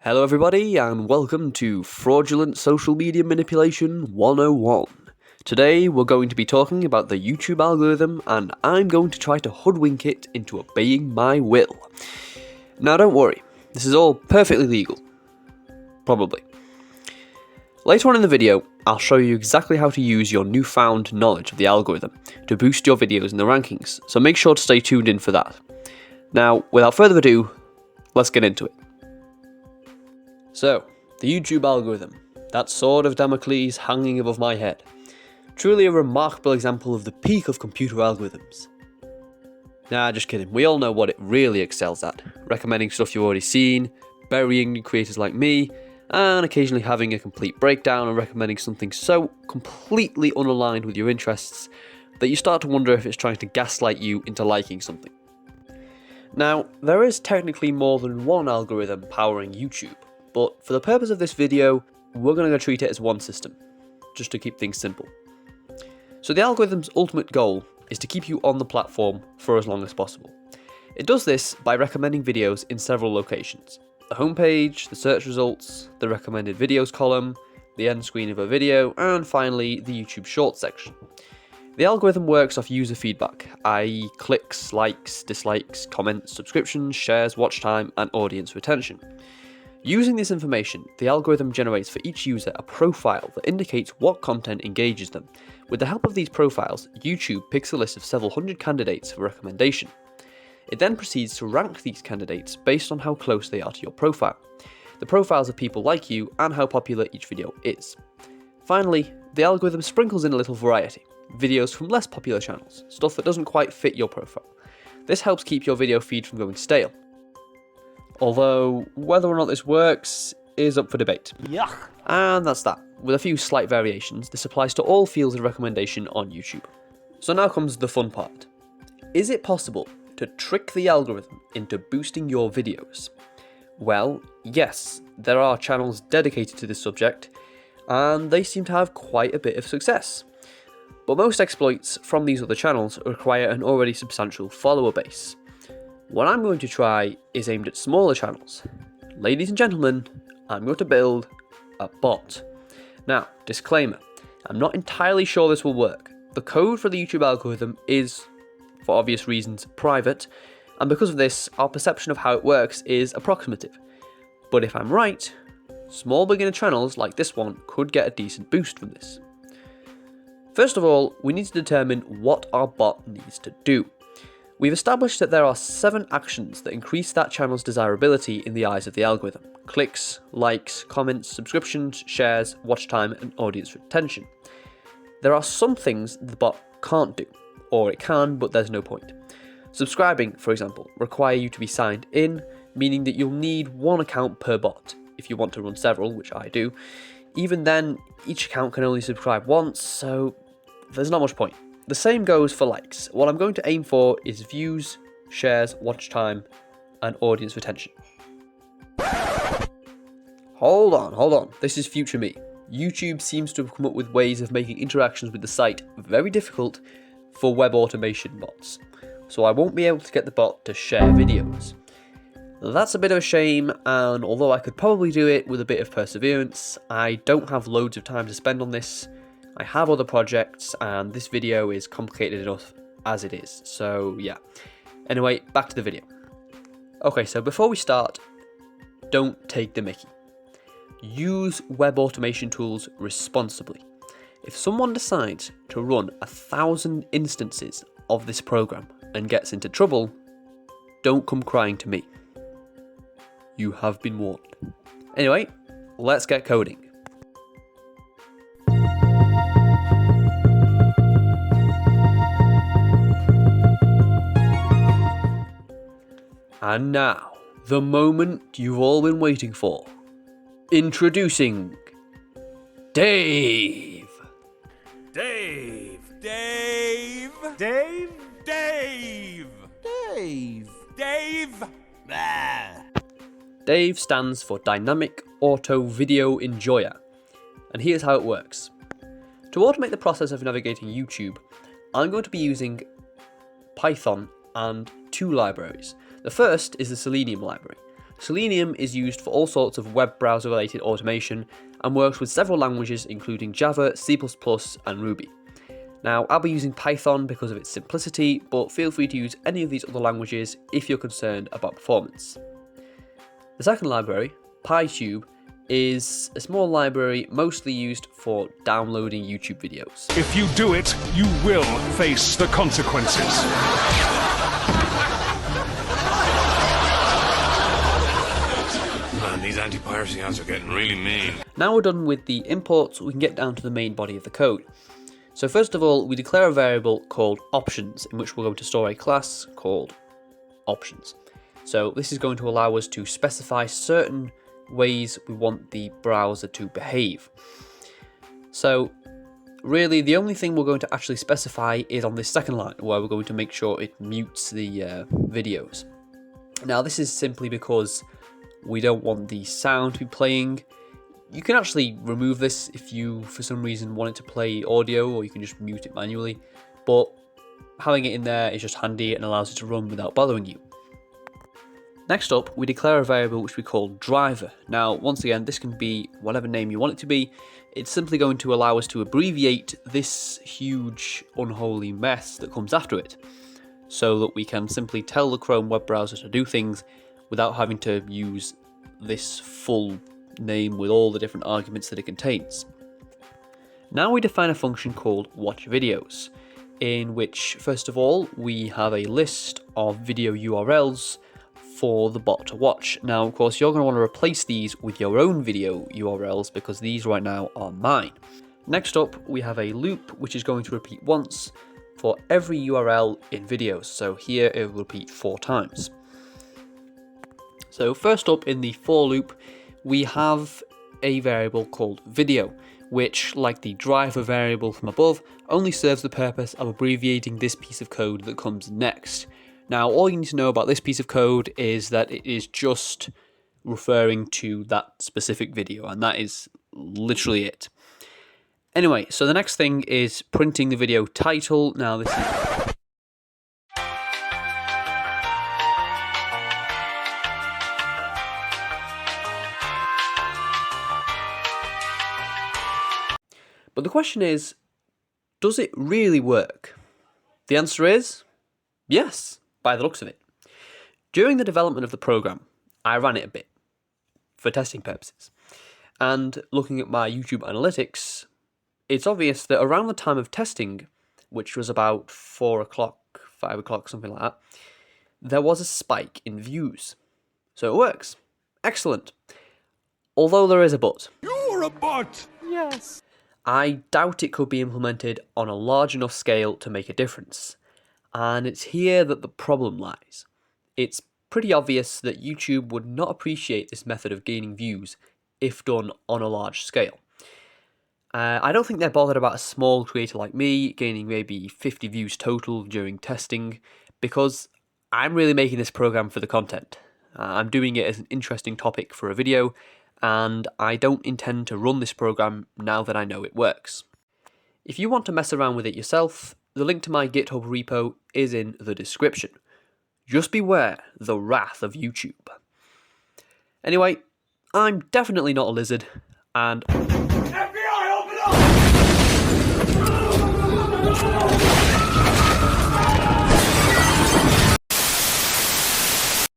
Hello everybody and welcome to Fraudulent Social Media Manipulation 101. Today we're going to be talking about the YouTube algorithm and I'm going to try to hoodwink it into obeying my will. Now don't worry, this is all perfectly legal. Probably. Later on in the video, I'll show you exactly how to use your newfound knowledge of the algorithm to boost your videos in the rankings, so make sure to stay tuned in for that. Now, without further ado, let's get into it. So, the YouTube algorithm, that sword of Damocles hanging above my head. Truly a remarkable example of the peak of computer algorithms. Nah, just kidding, we all know what it really excels at. Recommending stuff you've already seen, burying new creators like me, and occasionally having a complete breakdown and recommending something so completely unaligned with your interests that you start to wonder if it's trying to gaslight you into liking something. Now, there is technically more than one algorithm powering YouTube. But for the purpose of this video, we're going to treat it as one system, just to keep things simple. So the algorithm's ultimate goal is to keep you on the platform for as long as possible. It does this by recommending videos in several locations. The homepage, the search results, the recommended videos column, the end screen of a video, and finally the YouTube Shorts section. The algorithm works off user feedback, i.e. clicks, likes, dislikes, comments, subscriptions, shares, watch time, and audience retention. Using this information, the algorithm generates for each user a profile that indicates what content engages them. With the help of these profiles, YouTube picks a list of several hundred candidates for recommendation. It then proceeds to rank these candidates based on how close they are to your profile, the profiles of people like you, and how popular each video is. Finally, the algorithm sprinkles in a little variety, videos from less popular channels, stuff that doesn't quite fit your profile. This helps keep your video feed from going stale. Although, whether or not this works is up for debate. Yuck. And that's that. With a few slight variations, this applies to all fields of recommendation on YouTube. So now comes the fun part. Is it possible to trick the algorithm into boosting your videos? Well, yes, there are channels dedicated to this subject, and they seem to have quite a bit of success. But most exploits from these other channels require an already substantial follower base. What I'm going to try is aimed at smaller channels. Ladies and gentlemen, I'm going to build a bot. Now, disclaimer, I'm not entirely sure this will work. The code for the YouTube algorithm is, for obvious reasons, private, and because of this, our perception of how it works is approximative. But if I'm right, small beginner channels like this one could get a decent boost from this. First of all, we need to determine what our bot needs to do. We've established that there are 7 actions that increase that channel's desirability in the eyes of the algorithm. Clicks, likes, comments, subscriptions, shares, watch time, and audience retention. There are some things the bot can't do, or it can, but there's no point. Subscribing, for example, require you to be signed in, meaning that you'll need one account per bot. If you want to run several, which I do, even then, each account can only subscribe once, so there's not much point. The same goes for likes. What I'm going to aim for is views, shares, watch time, and audience retention. Hold on. This is future me. YouTube seems to have come up with ways of making interactions with the site very difficult for web automation bots. So I won't be able to get the bot to share videos. That's a bit of a shame, and although I could probably do it with a bit of perseverance, I don't have loads of time to spend on this. I have other projects, and this video is complicated enough as it is, so yeah. Anyway, back to the video. Okay, so before we start, don't take the mickey. Use web automation tools responsibly. If someone decides to run 1,000 instances of this program and gets into trouble, don't come crying to me. You have been warned. Anyway, let's get coding. And now, the moment you've all been waiting for. Introducing Dave. Dave. Dave! Dave. Dave! Dave. Dave! Ah. Dave stands for Dynamic Auto Video Enjoyer, and here's how it works. To automate the process of navigating YouTube, I'm going to be using Python and 2 libraries. The first is the Selenium library. Selenium is used for all sorts of web browser related automation and works with several languages including Java, C++ and Ruby. Now, I'll be using Python because of its simplicity, but feel free to use any of these other languages if you're concerned about performance. The second library, PyTube, is a small library mostly used for downloading YouTube videos. If you do it, you will face the consequences. Man, these anti-piracy ads are getting really mean. Now we're done with the imports, we can get down to the main body of the code. So first of all, we declare a variable called options, in which we're going to store a class called options. So this is going to allow us to specify certain ways we want the browser to behave. So really the only thing we're going to actually specify is on this second line, where we're going to make sure it mutes the videos. Now this is simply because we don't want the sound to be playing. You can actually remove this if you for some reason want it to play audio, or you can just mute it manually, but having it in there is just handy and allows it to run without bothering you. Next up, we declare a variable which we call driver. Now, once again, this can be whatever name you want it to be. It's simply going to allow us to abbreviate this huge unholy mess that comes after it, so that we can simply tell the Chrome web browser to do things without having to use this full name with all the different arguments that it contains. Now we define a function called watch videos, in which, first of all, we have a list of video URLs for the bot to watch. Now, of course, you're going to want to replace these with your own video URLs because these right now are mine. Next up, we have a loop which is going to repeat once for every URL in videos. So here it will repeat 4 times. So first up in the for loop, we have a variable called video, which, like the driver variable from above, only serves the purpose of abbreviating this piece of code that comes next. Now, all you need to know about this piece of code is that it is just referring to that specific video, and that is literally it. Anyway, so the next thing is printing the video title. Now, this is... But the question is, does it really work? The answer is yes, by the looks of it. During the development of the program, I ran it a bit for testing purposes. And looking at my YouTube analytics, it's obvious that around the time of testing, which was about 4 o'clock, 5 o'clock, something like that, there was a spike in views. So it works. Excellent. Although there is a but. You're a bot! Yes. I doubt it could be implemented on a large enough scale to make a difference. And it's here that the problem lies. It's pretty obvious that YouTube would not appreciate this method of gaining views if done on a large scale. I don't think they're bothered about a small creator like me gaining maybe 50 views total during testing, because I'm really making this program for the content. I'm doing it as an interesting topic for a video, and I don't intend to run this program now that I know it works. If you want to mess around with it yourself, the link to my GitHub repo is in the description. Just beware the wrath of YouTube. Anyway, I'm definitely not a lizard, and